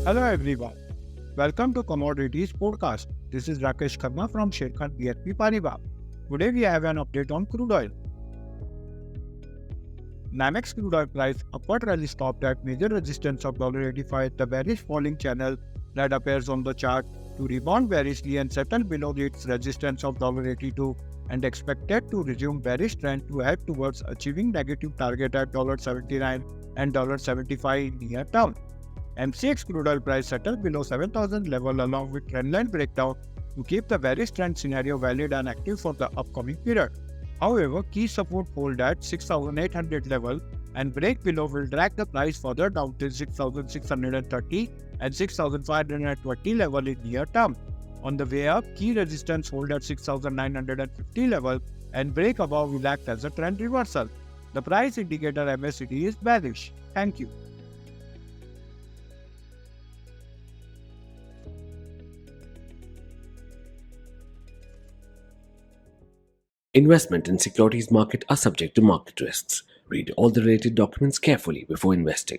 Hello everyone, welcome to Commodities Podcast. This is 𝗀𝗫𝗀𝗵𝗿 from Sharekhan BNP Paribas. Today we have an update on crude oil. NYMEX crude oil price upward rally stopped at major resistance of $85, the bearish falling channel that appears on the chart to rebound bearishly and settle below its resistance of $82 and expected to resume bearish trend to head towards achieving negative target at $79 and $75 in near term. MCX crude oil price settled below 7,000 level along with trendline breakdown to keep the bearish trend scenario valid and active for the upcoming period. However, key support hold at 6,800 level and break below will drag the price further down till 6,630 and 6,520 level in near term. On the way up, key resistance hold at 6,950 level and break above will act as a trend reversal. The price indicator MACD is bearish. Thank you. Investment in securities market are subject to market risks. Read all the related documents carefully before investing.